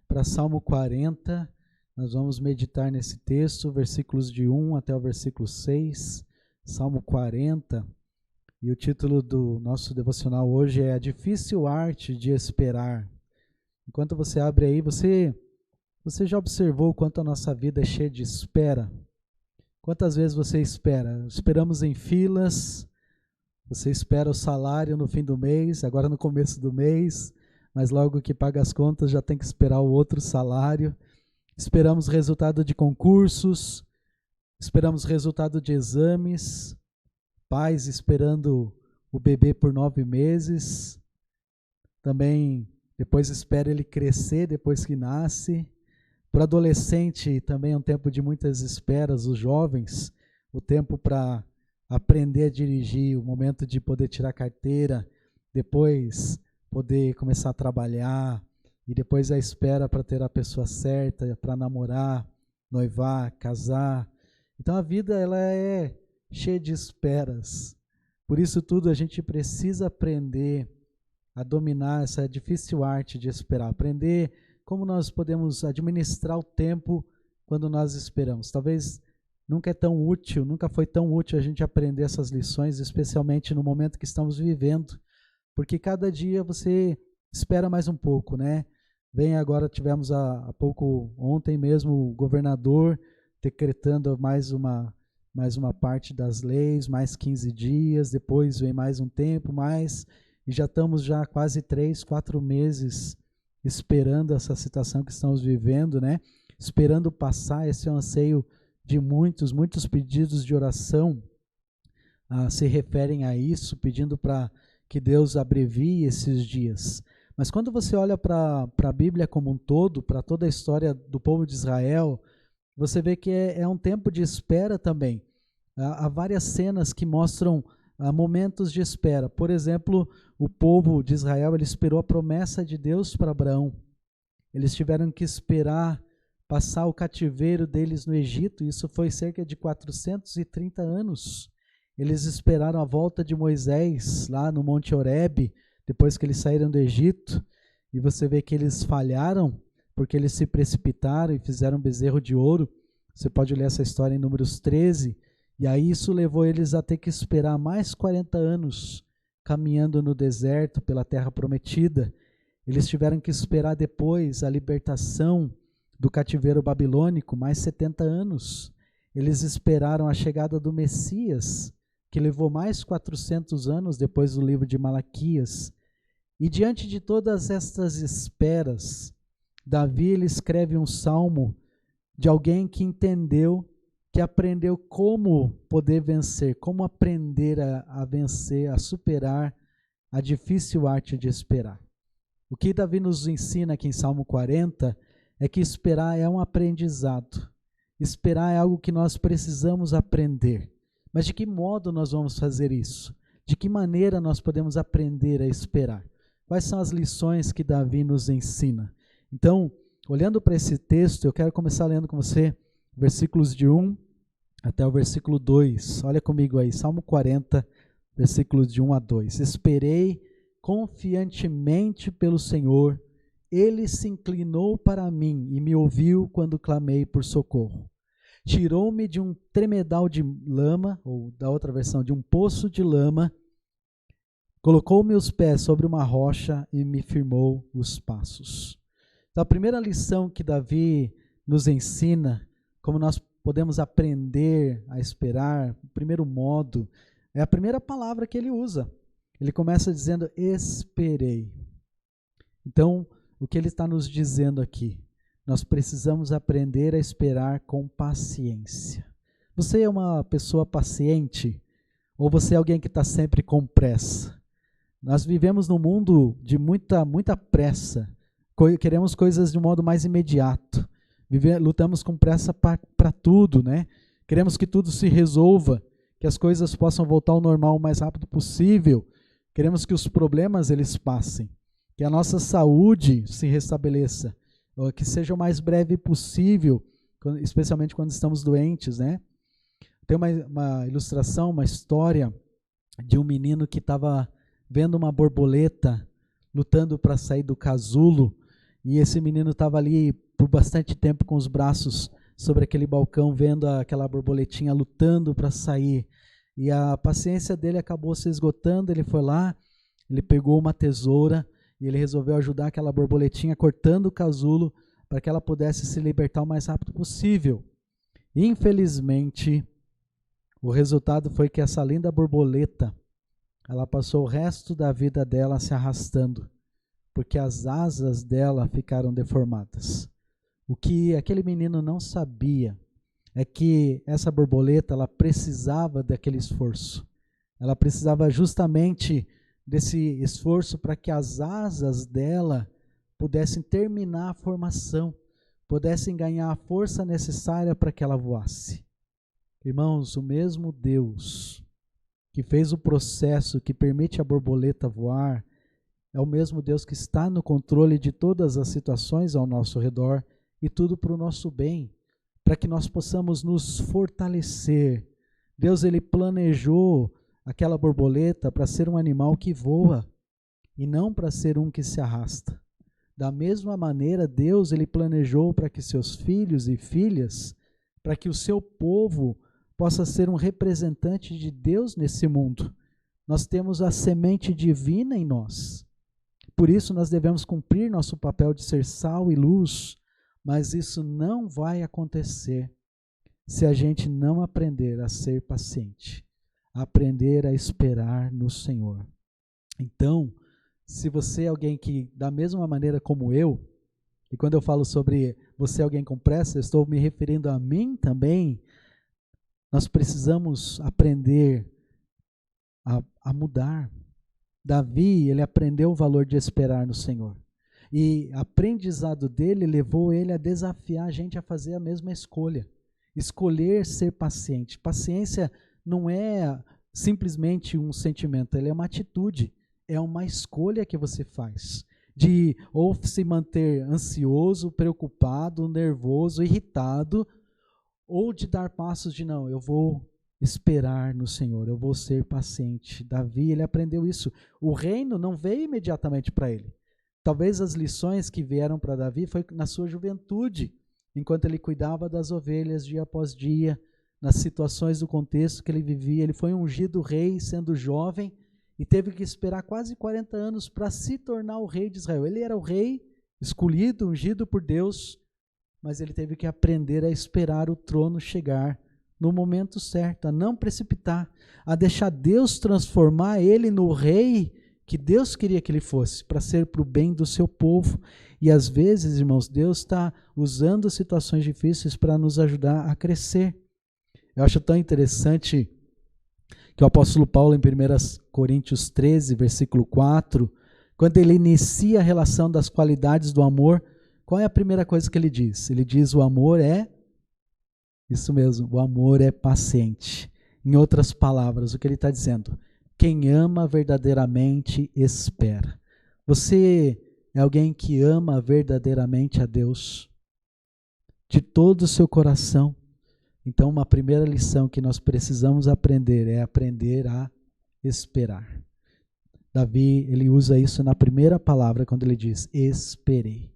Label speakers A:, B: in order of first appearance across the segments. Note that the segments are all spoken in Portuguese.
A: para Salmo 40. Nós vamos meditar nesse texto, versículos de 1 até o versículo 6, Salmo 40. E o título do nosso devocional hoje é A Difícil Arte de Esperar. Enquanto você abre aí, você já observou o quanto a nossa vida é cheia de espera? Quantas vezes você espera? Esperamos em filas, você espera o salário no fim do mês, agora no começo do mês, mas logo que paga as contas já tem que esperar o outro salário. Esperamos resultado de concursos, esperamos resultado de exames, pais esperando o bebê por 9 meses, também depois espera ele crescer depois que nasce. Para o adolescente também é um tempo de muitas esperas, os jovens, o tempo para aprender a dirigir, o momento de poder tirar carteira, depois poder começar a trabalhar, e depois a espera para ter a pessoa certa, para namorar, noivar, casar. Então a vida ela é cheia de esperas. Por isso tudo a gente precisa aprender a dominar essa difícil arte de esperar, aprender como nós podemos administrar o tempo quando nós esperamos. Talvez nunca foi tão útil a gente aprender essas lições, especialmente no momento que estamos vivendo, porque cada dia você espera mais um pouco, né? Agora tivemos há pouco, ontem mesmo, o governador decretando mais uma parte das leis, mais 15 dias, depois vem mais um tempo, e já estamos quase 3, 4 meses esperando essa situação que estamos vivendo, né? Esperando passar. Esse é um anseio de muitos pedidos de oração se referem a isso, pedindo para que Deus abrevie esses dias. Mas quando você olha para a Bíblia como um todo, para toda a história do povo de Israel, você vê que é um tempo de espera também. Há várias cenas que mostram momentos de espera. Por exemplo, o povo de Israel ele esperou a promessa de Deus para Abraão. Eles tiveram que esperar passar o cativeiro deles no Egito, isso foi cerca de 430 anos. Eles esperaram a volta de Moisés lá no Monte Horebe, depois que eles saíram do Egito, e você vê que eles falharam, porque eles se precipitaram e fizeram um bezerro de ouro. Você pode ler essa história em Números 13, e aí isso levou eles a ter que esperar mais 40 anos, caminhando no deserto pela terra prometida. Eles tiveram que esperar depois a libertação do cativeiro babilônico, mais 70 anos. Eles esperaram a chegada do Messias, que levou mais 400 anos depois do livro de Malaquias. E diante de todas estas esperas, Davi ele escreve um salmo de alguém que entendeu, que aprendeu como poder vencer, como aprender a vencer, a superar a difícil arte de esperar. O que Davi nos ensina aqui em Salmo 40 é que esperar é um aprendizado. Esperar é algo que nós precisamos aprender. Mas de que modo nós vamos fazer isso? De que maneira nós podemos aprender a esperar? Quais são as lições que Davi nos ensina? Então, olhando para esse texto, eu quero começar lendo com você versículos de 1 até o versículo 2. Olha comigo aí, Salmo 40, versículos de 1 a 2. Esperei confiantemente pelo Senhor, Ele se inclinou para mim e me ouviu quando clamei por socorro. Tirou-me de um tremedal de lama, ou da outra versão, de um poço de lama, colocou meus pés sobre uma rocha e me firmou os passos. Então, a primeira lição que Davi nos ensina, como nós podemos aprender a esperar, o primeiro modo, é a primeira palavra que ele usa. Ele começa dizendo, esperei. Então, o que ele está nos dizendo aqui? Nós precisamos aprender a esperar com paciência. Você é uma pessoa paciente? Ou você é alguém que está sempre com pressa? Nós vivemos num mundo de muita pressa. Queremos coisas de um modo mais imediato. Lutamos com pressa para tudo, né? Queremos que tudo se resolva, que as coisas possam voltar ao normal o mais rápido possível. Queremos que os problemas eles passem, que a nossa saúde se restabeleça, que seja o mais breve possível, especialmente quando estamos doentes, né? Tem uma ilustração, uma história de um menino que estava vendo uma borboleta lutando para sair do casulo, E esse menino estava ali por bastante tempo com os braços sobre aquele balcão, vendo aquela borboletinha lutando para sair. E a paciência dele acabou se esgotando. Ele foi lá, ele pegou uma tesoura e ele resolveu ajudar aquela borboletinha cortando o casulo para que ela pudesse se libertar o mais rápido possível. Infelizmente, o resultado foi que essa linda borboleta, ela passou o resto da vida dela se arrastando, porque as asas dela ficaram deformadas. O que aquele menino não sabia é que essa borboleta, ela precisava daquele esforço. Ela precisava justamente desse esforço para que as asas dela pudessem terminar a formação, pudessem ganhar a força necessária para que ela voasse. Irmãos, o mesmo Deus que fez o processo que permite a borboleta voar, é o mesmo Deus que está no controle de todas as situações ao nosso redor e tudo para o nosso bem, para que nós possamos nos fortalecer. Deus, ele planejou aquela borboleta para ser um animal que voa e não para ser um que se arrasta. Da mesma maneira, Deus, ele planejou para que seus filhos e filhas, para que o seu povo possa ser um representante de Deus nesse mundo. Nós temos a semente divina em nós. Por isso nós devemos cumprir nosso papel de ser sal e luz, mas isso não vai acontecer se a gente não aprender a ser paciente, aprender a esperar no Senhor. Então, se você é alguém que, da mesma maneira como eu, e quando eu falo sobre você alguém com pressa, eu estou me referindo a mim também, nós precisamos aprender a mudar. Davi, ele aprendeu o valor de esperar no Senhor. E o aprendizado dele levou ele a desafiar a gente a fazer a mesma escolha. Escolher ser paciente. Paciência não é simplesmente um sentimento, ela é uma atitude. É uma escolha que você faz. De ou se manter ansioso, preocupado, nervoso, irritado, ou de dar passos de não, eu vou esperar no Senhor, eu vou ser paciente. Davi, ele aprendeu isso. O reino não veio imediatamente para ele. Talvez as lições que vieram para Davi foi na sua juventude, enquanto ele cuidava das ovelhas dia após dia, nas situações do contexto que ele vivia. Ele foi ungido rei sendo jovem e teve que esperar quase 40 anos para se tornar o rei de Israel. Ele era o rei escolhido, ungido por Deus, mas ele teve que aprender a esperar o trono chegar no momento certo, a não precipitar, a deixar Deus transformar ele no rei que Deus queria que ele fosse, para ser para o bem do seu povo. E às vezes, irmãos, Deus está usando situações difíceis para nos ajudar a crescer. Eu acho tão interessante que o apóstolo Paulo, em 1 Coríntios 13, versículo 4, quando ele inicia a relação das qualidades do amor, qual é a primeira coisa que ele diz? Ele diz: o amor é, isso mesmo, o amor é paciente. Em outras palavras, o que ele está dizendo? Quem ama verdadeiramente espera. Você é alguém que ama verdadeiramente a Deus? De todo o seu coração? Então, uma primeira lição que nós precisamos aprender é aprender a esperar. Davi, ele usa isso na primeira palavra, quando ele diz, esperei.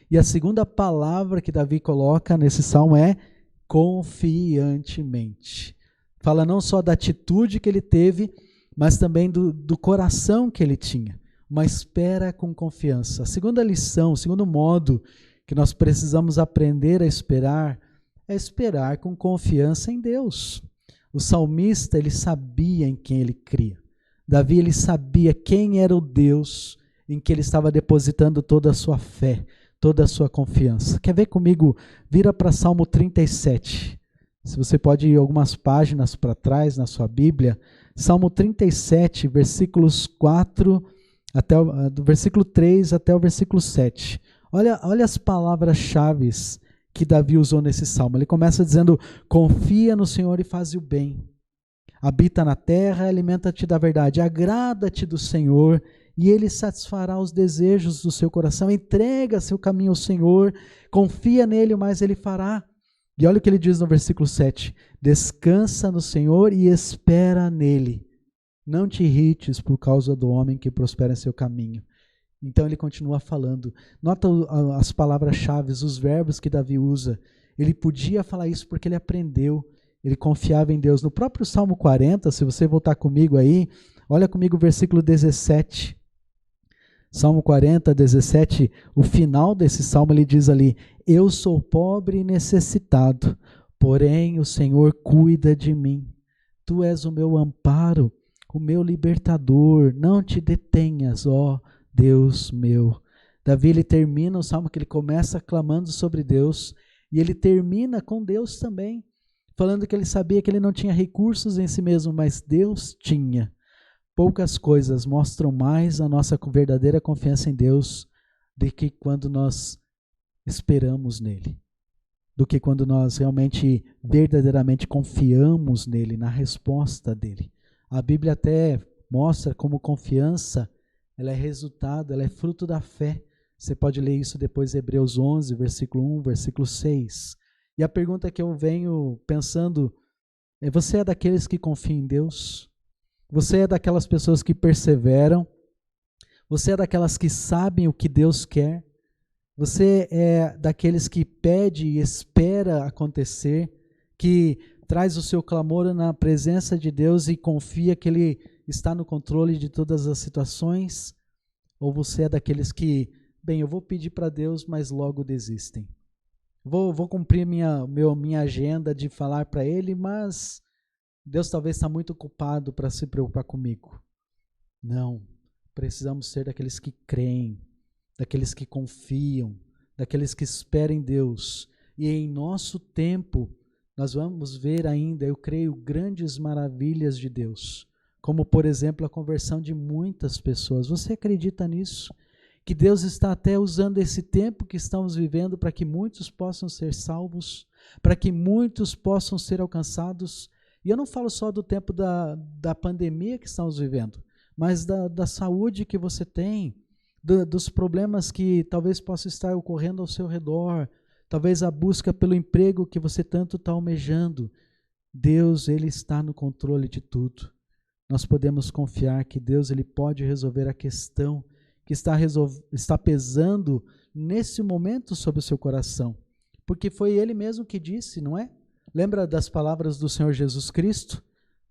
A: E a segunda palavra que Davi coloca nesse salmo é confiantemente. Fala não só da atitude que ele teve, mas também do coração que ele tinha. Uma espera com confiança. A segunda lição, o segundo modo que nós precisamos aprender a esperar é esperar com confiança em Deus. O salmista, ele sabia em quem ele cria. Davi, ele sabia quem era o Deus em que ele estava depositando toda a sua fé, toda a sua confiança. Quer ver comigo? Vira para Salmo 37. Se você pode ir algumas páginas para trás na sua Bíblia. Salmo 37, versículos 4, do versículo 3 até o versículo 7. Olha as palavras-chave que Davi usou nesse salmo. Ele começa dizendo, confia no Senhor e faz o bem. Habita na terra, alimenta-te da verdade. Agrada-te do Senhor e Ele satisfará os desejos do seu coração. Entrega seu caminho ao Senhor, confia nele, o mais Ele fará. E olha o que ele diz no versículo 7. Descansa no Senhor e espera nele. Não te irrites por causa do homem que prospera em seu caminho, Então ele continua falando. Nota as palavras-chave, os verbos que Davi usa. Ele podia falar isso porque ele aprendeu, ele confiava em Deus. No próprio Salmo 40, se você voltar comigo aí, olha comigo o versículo 17. Salmo 40, 17, o final desse salmo ele diz ali: eu sou pobre e necessitado, porém o Senhor cuida de mim. Tu és o meu amparo, o meu libertador, não te detenhas, ó Deus meu. Davi ele termina o salmo que ele começa clamando sobre Deus e ele termina com Deus também, falando que ele sabia que ele não tinha recursos em si mesmo, mas Deus tinha. Poucas coisas mostram mais a nossa verdadeira confiança em Deus do que quando nós esperamos nele, do que quando nós realmente, verdadeiramente confiamos nele, na resposta dele. A Bíblia até mostra como confiança, ela é resultado, ela é fruto da fé. Você pode ler isso depois em Hebreus 11, versículo 1, versículo 6. E a pergunta que eu venho pensando é: você é daqueles que confiam em Deus? Você é daquelas pessoas que perseveram? Você é daquelas que sabem o que Deus quer? Você é daqueles que pede e espera acontecer, que traz o seu clamor na presença de Deus e confia que Ele está no controle de todas as situações? Ou você é daqueles que, bem, eu vou pedir para Deus, mas logo desistem? Vou cumprir minha agenda de falar para Ele, mas Deus talvez está muito ocupado para se preocupar comigo. Não, precisamos ser daqueles que creem, daqueles que confiam, daqueles que esperam em Deus. E em nosso tempo, nós vamos ver ainda, eu creio, grandes maravilhas de Deus. Como, por exemplo, a conversão de muitas pessoas. Você acredita nisso? Que Deus está até usando esse tempo que estamos vivendo para que muitos possam ser salvos, para que muitos possam ser alcançados. E eu não falo só do tempo da pandemia que estamos vivendo, mas da saúde que você tem, dos problemas que talvez possam estar ocorrendo ao seu redor, talvez a busca pelo emprego que você tanto está almejando. Deus, Ele está no controle de tudo. Nós podemos confiar que Deus ele pode resolver a questão que está pesando nesse momento sobre o seu coração. Porque foi Ele mesmo que disse, não é? Lembra das palavras do Senhor Jesus Cristo?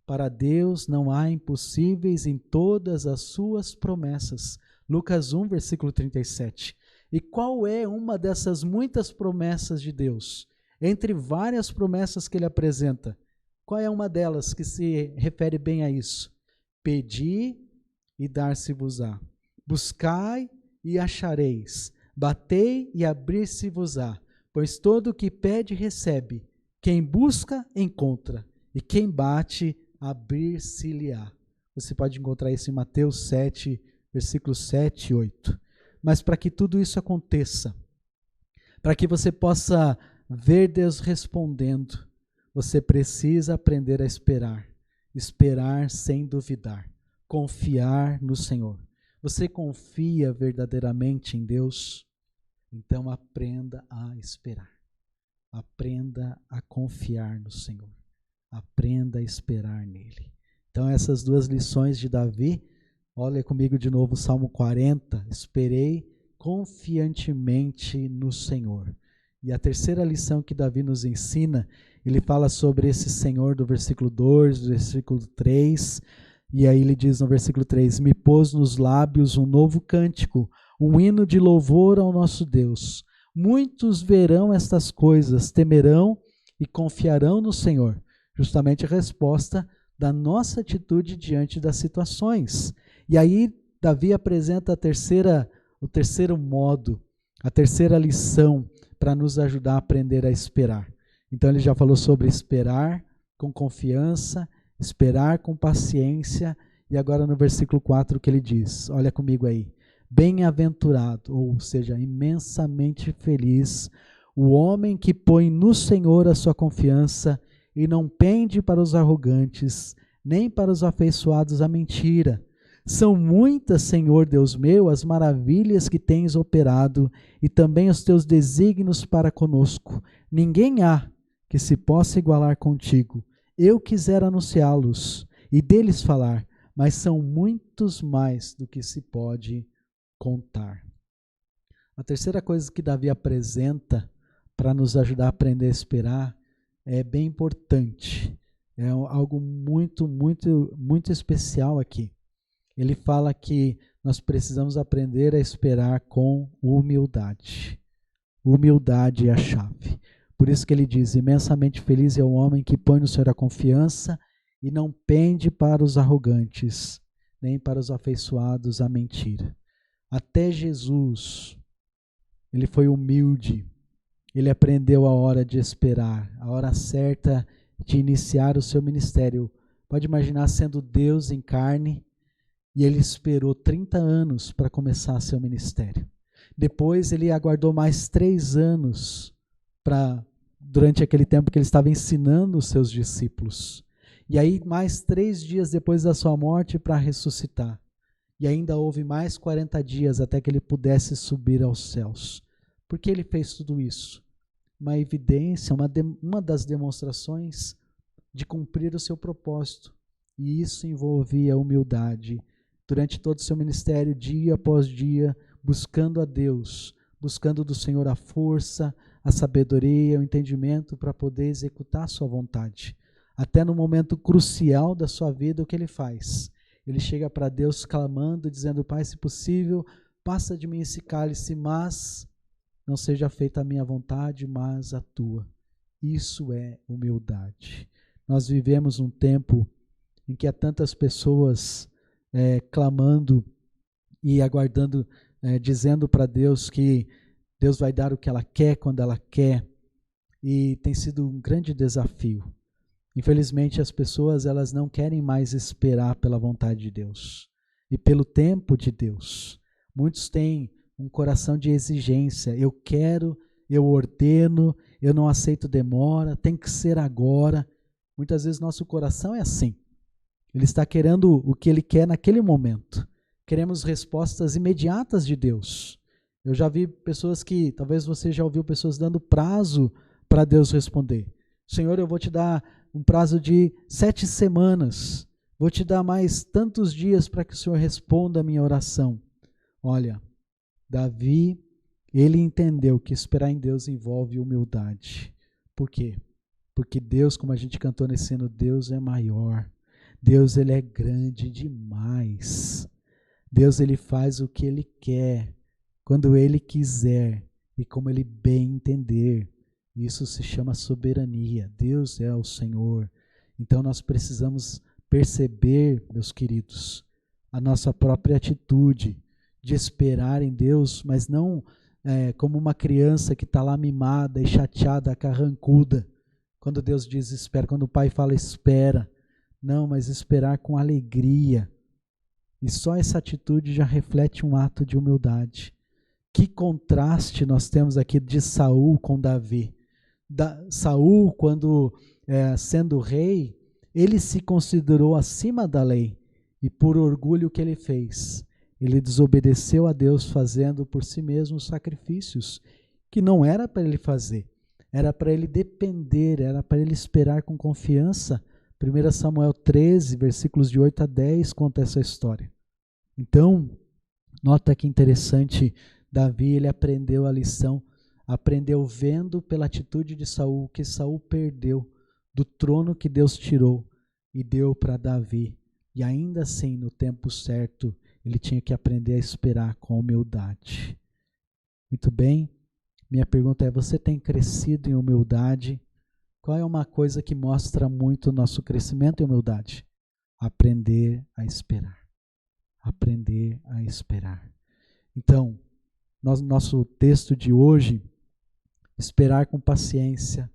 A: Para Deus não há impossíveis em todas as suas promessas. Lucas 1, versículo 37. E qual é uma dessas muitas promessas de Deus? Entre várias promessas que Ele apresenta, qual é uma delas que se refere bem a isso? Pedi e dar-se-vos-á. Buscai e achareis. Batei e abrir-se-vos-á. Pois todo o que pede, recebe. Quem busca, encontra. E quem bate, abrir-se-lhe-á. Você pode encontrar isso em Mateus 7, versículos 7 e 8. Mas para que tudo isso aconteça, para que você possa ver Deus respondendo, você precisa aprender a esperar. Esperar sem duvidar. Confiar no Senhor. Você confia verdadeiramente em Deus? Então aprenda a esperar. Aprenda a confiar no Senhor. Aprenda a esperar nele. Então essas duas lições de Davi, olha comigo de novo o Salmo 40. Esperei confiantemente no Senhor. E a terceira lição que Davi nos ensina, ele fala sobre esse Senhor do versículo 2, do versículo 3, e aí ele diz no versículo 3, me pôs nos lábios um novo cântico, um hino de louvor ao nosso Deus. Muitos verão estas coisas, temerão e confiarão no Senhor. Justamente a resposta da nossa atitude diante das situações. E aí Davi apresenta o terceiro modo, a terceira lição para nos ajudar a aprender a esperar. Então ele já falou sobre esperar com confiança, esperar com paciência, e agora no versículo 4 que ele diz, olha comigo aí, bem-aventurado, ou seja, imensamente feliz, o homem que põe no Senhor a sua confiança e não pende para os arrogantes, nem para os afeiçoados à mentira. São muitas, Senhor Deus meu, as maravilhas que tens operado e também os teus desígnios para conosco. Ninguém há que se possa igualar contigo. Eu quisera anunciá-los e deles falar, mas são muitos mais do que se pode contar. A terceira coisa que Davi apresenta para nos ajudar a aprender a esperar é bem importante. É algo muito, muito, muito especial aqui. Ele fala que nós precisamos aprender a esperar com humildade. Humildade é a chave. Por isso que ele diz: imensamente feliz é o homem que põe no Senhor a confiança e não pende para os arrogantes, nem para os afeiçoados à mentira. Até Jesus, ele foi humilde. Ele aprendeu a hora de esperar, a hora certa de iniciar o seu ministério. Pode imaginar sendo Deus em carne, e ele esperou 30 anos para começar seu ministério. Depois ele aguardou mais 3 anos durante aquele tempo que ele estava ensinando os seus discípulos. E aí mais 3 dias depois da sua morte para ressuscitar. E ainda houve mais 40 dias até que ele pudesse subir aos céus. Por que ele fez tudo isso? Uma evidência, uma das demonstrações de cumprir o seu propósito. E isso envolvia humildade. Durante todo o seu ministério, dia após dia, buscando a Deus, buscando do Senhor a força, a sabedoria, o entendimento para poder executar a sua vontade. Até no momento crucial da sua vida, o que ele faz? Ele chega para Deus clamando, dizendo: Pai, se possível, passa de mim esse cálice, mas não seja feita a minha vontade, mas a tua. Isso é humildade. Nós vivemos um tempo em que há tantas pessoas clamando e aguardando, dizendo para Deus que Deus vai dar o que ela quer, quando ela quer, e tem sido um grande desafio. Infelizmente, as pessoas elas não querem mais esperar pela vontade de Deus e pelo tempo de Deus. Muitos têm um coração de exigência. Eu quero, eu ordeno, eu não aceito demora, tem que ser agora. Muitas vezes nosso coração é assim. Ele está querendo o que ele quer naquele momento. Queremos respostas imediatas de Deus. Eu já vi pessoas que, talvez você já ouviu pessoas dando prazo para Deus responder. Senhor, eu vou te dar um prazo de 7 semanas. Vou te dar mais tantos dias para que o Senhor responda a minha oração. Olha, Davi, ele entendeu que esperar em Deus envolve humildade. Por quê? Porque Deus, como a gente cantou nesse hino, Deus é maior. Deus, ele é grande demais. Deus, ele faz o que ele quer, quando ele quiser e como ele bem entender. Isso se chama soberania. Deus é o Senhor. Então nós precisamos perceber, meus queridos, a nossa própria atitude de esperar em Deus, mas não como uma criança que está lá mimada e chateada, carrancuda. Quando Deus diz espera, quando o pai fala espera. Não, mas esperar com alegria. E só essa atitude já reflete um ato de humildade. Que contraste nós temos aqui de Saul com Davi. Saul, quando sendo rei, ele se considerou acima da lei. E por orgulho que ele fez, ele desobedeceu a Deus fazendo por si mesmo sacrifícios que não era para ele fazer. Era para ele depender, era para ele esperar com confiança. 1 Samuel 13, versículos de 8 a 10, conta essa história. Então, nota que interessante, Davi ele aprendeu a lição, aprendeu vendo pela atitude de Saul, que Saul perdeu do trono que Deus tirou e deu para Davi. E ainda assim, no tempo certo, ele tinha que aprender a esperar com humildade. Muito bem, minha pergunta é, você tem crescido em humildade? Qual é uma coisa que mostra muito o nosso crescimento em humildade? Aprender a esperar. Aprender a esperar. Então, nosso texto de hoje, esperar com paciência,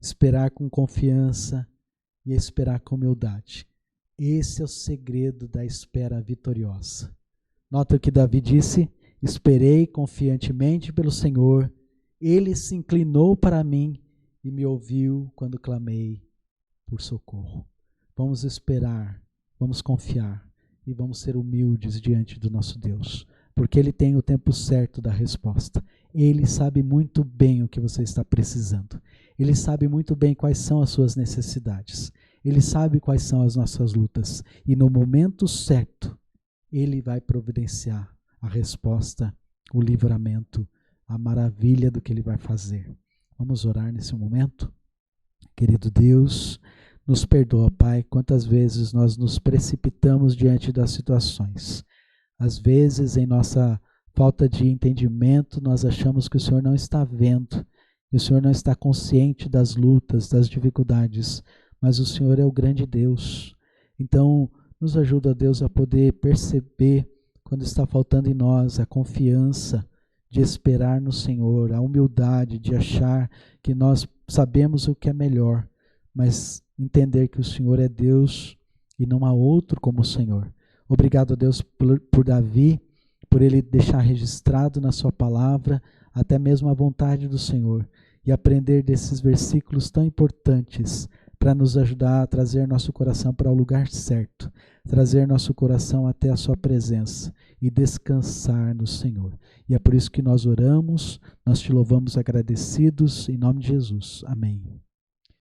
A: esperar com confiança e esperar com humildade. Esse é o segredo da espera vitoriosa. Nota o que Davi disse: esperei confiantemente pelo Senhor, ele se inclinou para mim e me ouviu quando clamei por socorro. Vamos esperar, vamos confiar e vamos ser humildes diante do nosso Deus, porque Ele tem o tempo certo da resposta. Ele sabe muito bem o que você está precisando. Ele sabe muito bem quais são as suas necessidades. Ele sabe quais são as nossas lutas. E no momento certo, Ele vai providenciar a resposta, o livramento, a maravilha do que Ele vai fazer. Vamos orar nesse momento? Querido Deus, nos perdoa, Pai, quantas vezes nós nos precipitamos diante das situações. Às vezes, em nossa falta de entendimento, nós achamos que o Senhor não está vendo, que o Senhor não está consciente das lutas, das dificuldades, mas o Senhor é o grande Deus. Então, nos ajuda, Deus, a poder perceber quando está faltando em nós a confiança de esperar no Senhor, a humildade de achar que nós sabemos o que é melhor, mas entender que o Senhor é Deus e não há outro como o Senhor. Obrigado, Deus, por Davi, por ele deixar registrado na sua palavra até mesmo a vontade do Senhor e aprender desses versículos tão importantes para nos ajudar a trazer nosso coração para o lugar certo, trazer nosso coração até a sua presença e descansar no Senhor. E é por isso que nós oramos, nós te louvamos agradecidos, em nome de Jesus. Amém.